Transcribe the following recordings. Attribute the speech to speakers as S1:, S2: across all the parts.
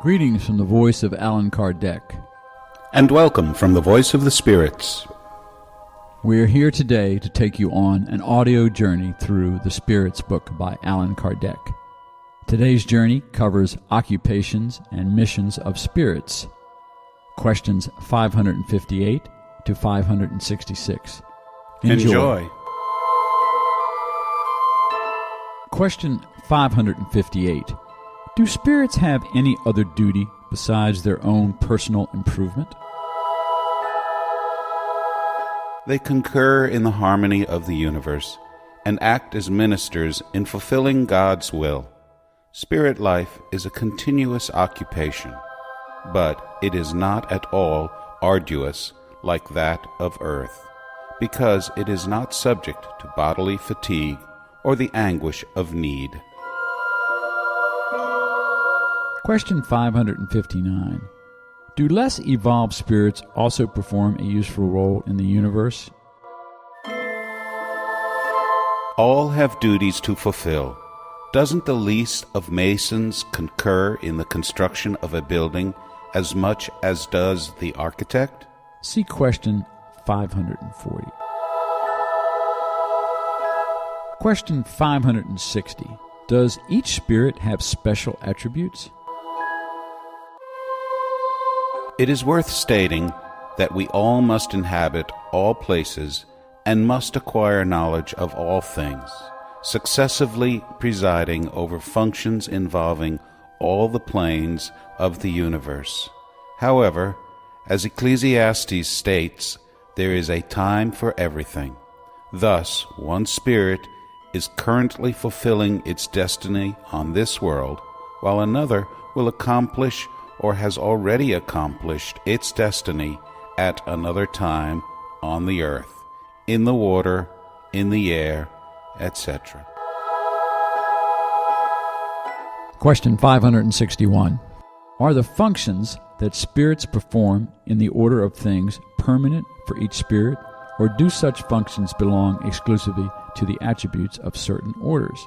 S1: Greetings from the voice of Allan Kardec.
S2: And welcome from the Voice of the Spirits.
S1: We are here today to take you on an audio journey through the Spirits book by Allan Kardec. Today's journey covers occupations and missions of spirits. Questions 558 to 566. Enjoy. Question 558. Do spirits have any other duty besides their own personal improvement?
S2: They concur in the harmony of the universe and act as ministers in fulfilling God's will. Spirit life is a continuous occupation, but it is not at all arduous like that of earth, because it is not subject to bodily fatigue or the anguish of need.
S1: Question 559. Do less evolved spirits also perform a useful role in the universe?
S2: All have duties to fulfill. Doesn't the least of masons concur in the construction of a building as much as does the architect?
S1: See question 540. Question 560. Does each spirit have special attributes?
S2: It is worth stating that we all must inhabit all places and must acquire knowledge of all things, successively presiding over functions involving all the planes of the universe. However, as Ecclesiastes states, there is a time for everything. Thus, one spirit is currently fulfilling its destiny on this world, while another will accomplish or has already accomplished its destiny at another time on the earth, in the water, in the air, etc.
S1: Question 561. Are the functions that spirits perform in the order of things permanent for each spirit, or do such functions belong exclusively to the attributes of certain orders?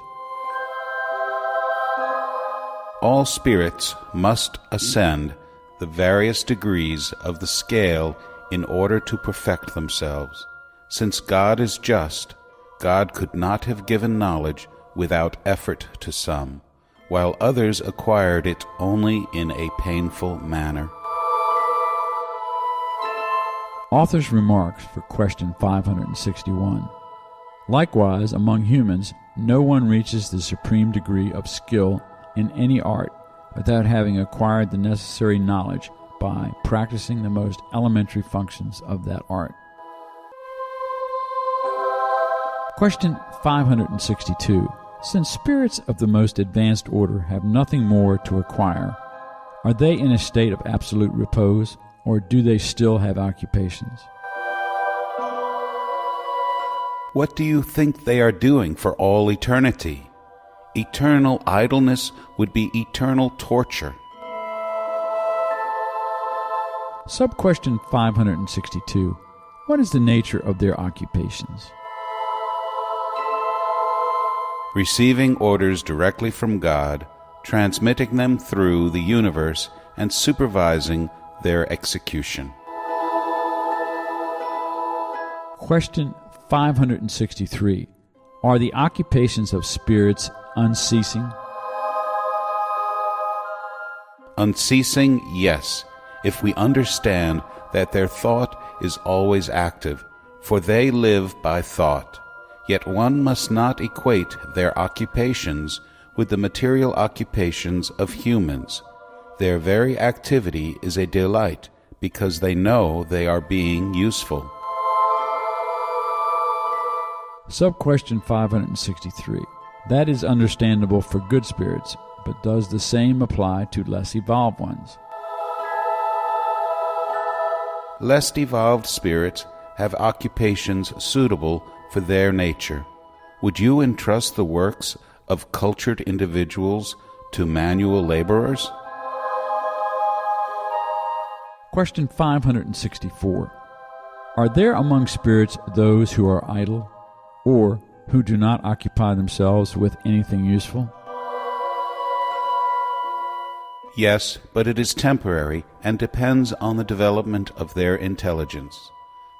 S2: All spirits must ascend the various degrees of the scale in order to perfect themselves. Since God is just, God could not have given knowledge without effort to some, while others acquired it only in a painful manner.
S1: Author's remarks for question 561. Likewise, among humans, no one reaches the supreme degree of skill in any art without having acquired the necessary knowledge by practicing the most elementary functions of that art. Question 562. Since spirits of the most advanced order have nothing more to acquire, are they in a state of absolute repose, or do they still have occupations?
S2: What do you think they are doing for all eternity? Eternal idleness would be eternal torture.
S1: Sub-question 562. What is the nature of their occupations?
S2: Receiving orders directly from God, transmitting them through the universe, and supervising their execution.
S1: Question 563. Are the occupations of spirits unceasing?
S2: Unceasing, yes, if we understand that their thought is always active, for they live by thought. Yet one must not equate their occupations with the material occupations of humans. Their very activity is a delight, because they know they are being useful.
S1: Sub-question 563. That is understandable for good spirits, but does the same apply to less evolved ones?
S2: Less evolved spirits have occupations suitable for their nature. Would you entrust the works of cultured individuals to manual laborers?
S1: Question 564. Are there among spirits those who are idle, or who do not occupy themselves with anything useful?
S2: Yes, but it is temporary and depends on the development of their intelligence.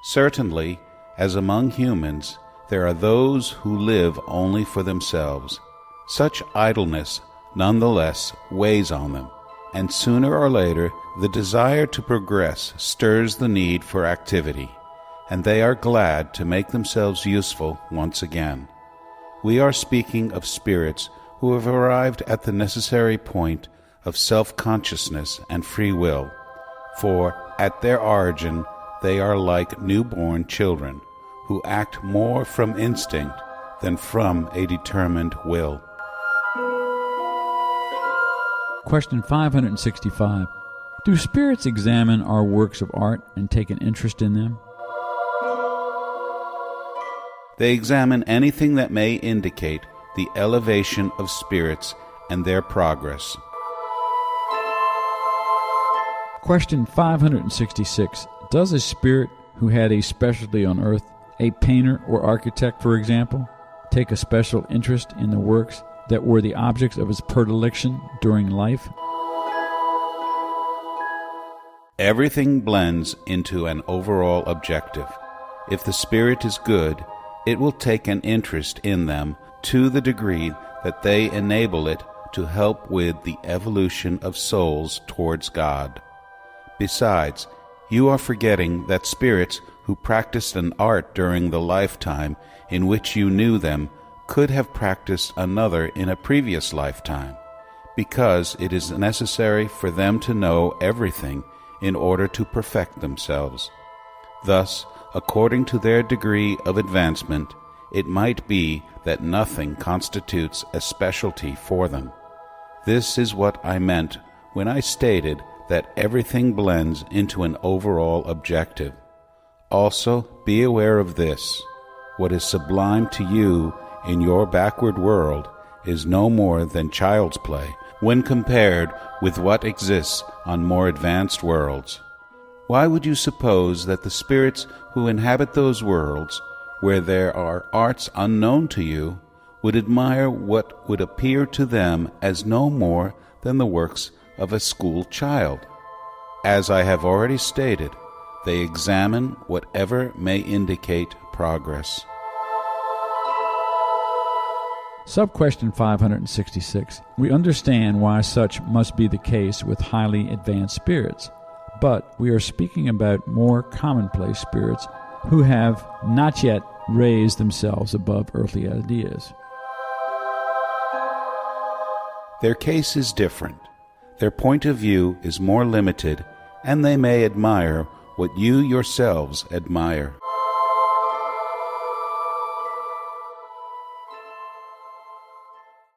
S2: Certainly, as among humans, there are those who live only for themselves. Such idleness, nonetheless, weighs on them, and sooner or later the desire to progress stirs the need for activity, and they are glad to make themselves useful once again. We are speaking of spirits who have arrived at the necessary point of self-consciousness and free will, for at their origin they are like newborn children, who act more from instinct than from a determined will.
S1: Question 565. Do spirits examine our works of art and take an interest in them?
S2: They examine anything that may indicate the elevation of spirits and their progress.
S1: Question 566. Does a spirit who had a specialty on earth, a painter or architect, for example, take a special interest in the works that were the objects of his predilection during life?
S2: Everything blends into an overall objective. If the spirit is good, it will take an interest in them to the degree that they enable it to help with the evolution of souls towards God. Besides, you are forgetting that spirits who practiced an art during the lifetime in which you knew them could have practiced another in a previous lifetime, because it is necessary for them to know everything in order to perfect themselves. Thus, according to their degree of advancement, it might be that nothing constitutes a specialty for them. This is what I meant when I stated that everything blends into an overall objective. Also, be aware of this: what is sublime to you in your backward world is no more than child's play when compared with what exists on more advanced worlds. Why would you suppose that the spirits who inhabit those worlds, where there are arts unknown to you, would admire what would appear to them as no more than the works of a school child? As I have already stated, they examine whatever may indicate progress.
S1: Sub-question 566. We understand why such must be the case with highly advanced spirits, but we are speaking about more commonplace spirits who have not yet raised themselves above earthly ideas.
S2: Their case is different. Their point of view is more limited, and they may admire what you yourselves admire.